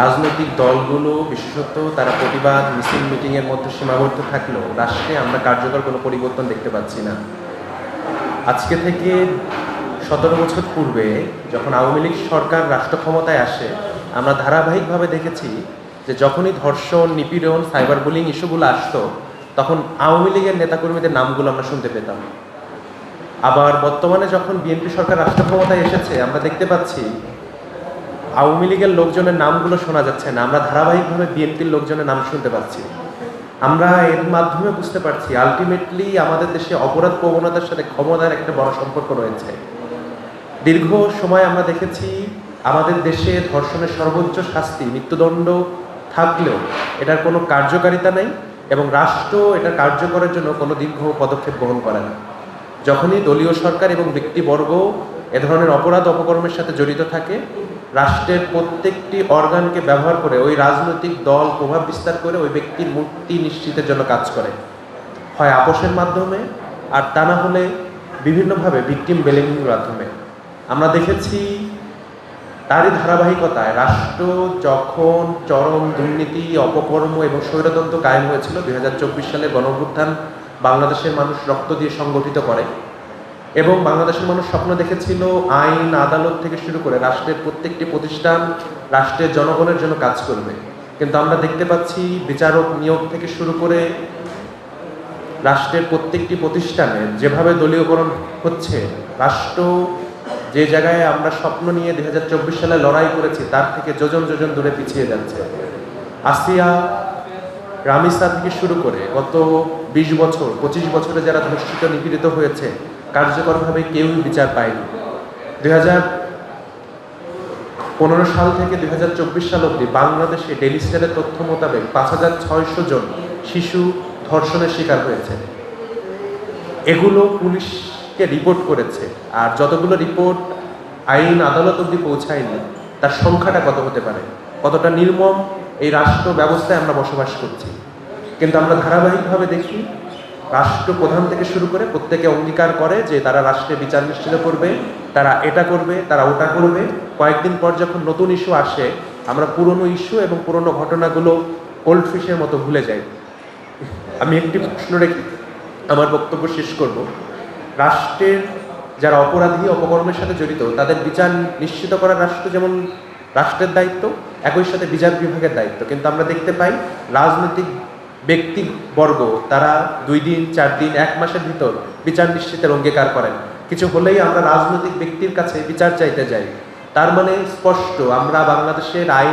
রাজনৈতিক দলগুলো বিশেষত তারা প্রতিবাদ মিছিল মিটিংয়ের মধ্যে সীমাবদ্ধ থাকলেও রাষ্ট্রে আমরা কার্যকর কোনো পরিবর্তন দেখতে পাচ্ছি না। আজকে থেকে 17 বছর পূর্বে যখন আওয়ামী লীগ সরকার রাষ্ট্র ক্ষমতায় আসে, আমরা ধারাবাহিকভাবে দেখেছি যে যখনই ধর্ষণ, নিপীড়ন, সাইবার বুলিং ইস্যুগুলো আসতো, তখন আওয়ামী লীগের নেতাকর্মীদের নামগুলো আমরা শুনতে পেতাম। আবার বর্তমানে যখন বিএনপি সরকার রাষ্ট্র ক্ষমতায় এসেছে, আমরা দেখতে পাচ্ছি আওয়ামী লীগের লোকজনের নামগুলো শোনা যাচ্ছে না, আমরা ধারাবাহিকভাবে বিএনপির লোকজনের নাম শুনতে পাচ্ছি। আমরা এর মাধ্যমে বুঝতে পারছি আলটিমেটলি আমাদের দেশে অপরাধ প্রবণতার সাথে ক্ষমতার একটা বড় সম্পর্ক রয়েছে। দীর্ঘ সময় আমরা দেখেছি আমাদের দেশে ধর্ষণের সর্বোচ্চ শাস্তি মৃত্যুদণ্ড থাকলেও এটার কোনো কার্যকারিতা নেই এবং রাষ্ট্র এটা কার্যকরের জন্য কোনো দীর্ঘ পদক্ষেপ গ্রহণ করে না। যখনই দলীয় সরকার এবং ব্যক্তিবর্গ এ ধরনের অপরাধ অপকর্মের সাথে জড়িত থাকে, রাষ্ট্রের প্রত্যেকটি অর্গানকে ব্যবহার করে ওই রাজনৈতিক দল প্রভাব বিস্তার করে ওই ব্যক্তির মুক্তি নিশ্চিতের জন্য কাজ করে, হয় আপোষের মাধ্যমে আর তা না হলে বিভিন্নভাবে ভিকটিম ব্লেমিংয়ের মাধ্যমে। আমরা দেখেছি তারই ধারাবাহিকতায় রাষ্ট্র যখন চরম দুর্নীতি, অপকর্ম এবং স্বৈরতন্ত্র কায়েম হয়েছিল 2024 সালে গণঅভ্যুত্থান বাংলাদেশের মানুষ রক্ত দিয়ে সংগঠিত করে এবং বাংলাদেশের মানুষ স্বপ্ন দেখেছিল আইন আদালত থেকে শুরু করে রাষ্ট্রের প্রত্যেকটি প্রতিষ্ঠান রাষ্ট্রের জনগণের জন্য কাজ করবে। কিন্তু আমরা দেখতে পাচ্ছি বিচারক নিয়োগ থেকে শুরু করে রাষ্ট্রের প্রত্যেকটি প্রতিষ্ঠানে যেভাবে দলীয়করণ হচ্ছে, রাষ্ট্র যে জায়গায় আমরা স্বপ্ন নিয়ে 2024 সালে লড়াই করেছি তার থেকে যোজন যোজন দূরে পিছিয়ে যাচ্ছে। আসিয়া, রামিসা থেকে শুরু করে গত 20 বছর 25 বছরে যারা ধর্ষিত নিপীড়িত হয়েছে, কার্যকরভাবে কেউই বিচার পায়নি। 2015 সাল থেকে 2024 সাল অবধি বাংলাদেশে ডেইলি স্টারের তথ্য মোতাবেক 5600 জন শিশু ধর্ষণের শিকার হয়েছে। এগুলো পুলিশকে রিপোর্ট করেছে, আর যতগুলো রিপোর্ট আইন আদালত অবধি পৌঁছায়নি তার সংখ্যাটা কত হতে পারে, কতটা নির্মম এই রাষ্ট্র ব্যবস্থায় আমরা বসবাস করছি। কিন্তু আমরা ধারাবাহিকভাবে দেখি রাষ্ট্রপ্রধান থেকে শুরু করে প্রত্যেকে অঙ্গীকার করে যে তারা রাষ্ট্রে বিচার নিশ্চিত করবে, তারা এটা করবে, তারা ওটা করবে। কয়েকদিন পর যখন নতুন ইস্যু আসে, আমরা পুরনো ইস্যু এবং পুরনো ঘটনাগুলো কোল্ড ফিশের মতো ভুলে যাই। আমি একটি প্রশ্ন রেখে আমার বক্তব্য শেষ করব। রাষ্ট্রের যারা অপরাধী, অপকর্মের সাথে জড়িত, তাদের বিচার নিশ্চিত করা রাষ্ট্র যেমন রাষ্ট্রের দায়িত্ব, একই সাথে বিচার বিভাগের দায়িত্ব। কিন্তু আমরা দেখতে পাই রাজনৈতিক ব্যক্তিবর্গ তারা 2 দিন, 4 দিন, 1 মাসের ভিতর বিচার নিশ্চিতের অঙ্গীকার করেন। কিছু হলেই আমরা রাজনৈতিক ব্যক্তির কাছে বিচার চাইতে যাই। তার মানে স্পষ্ট আমরা বাংলাদেশের আইন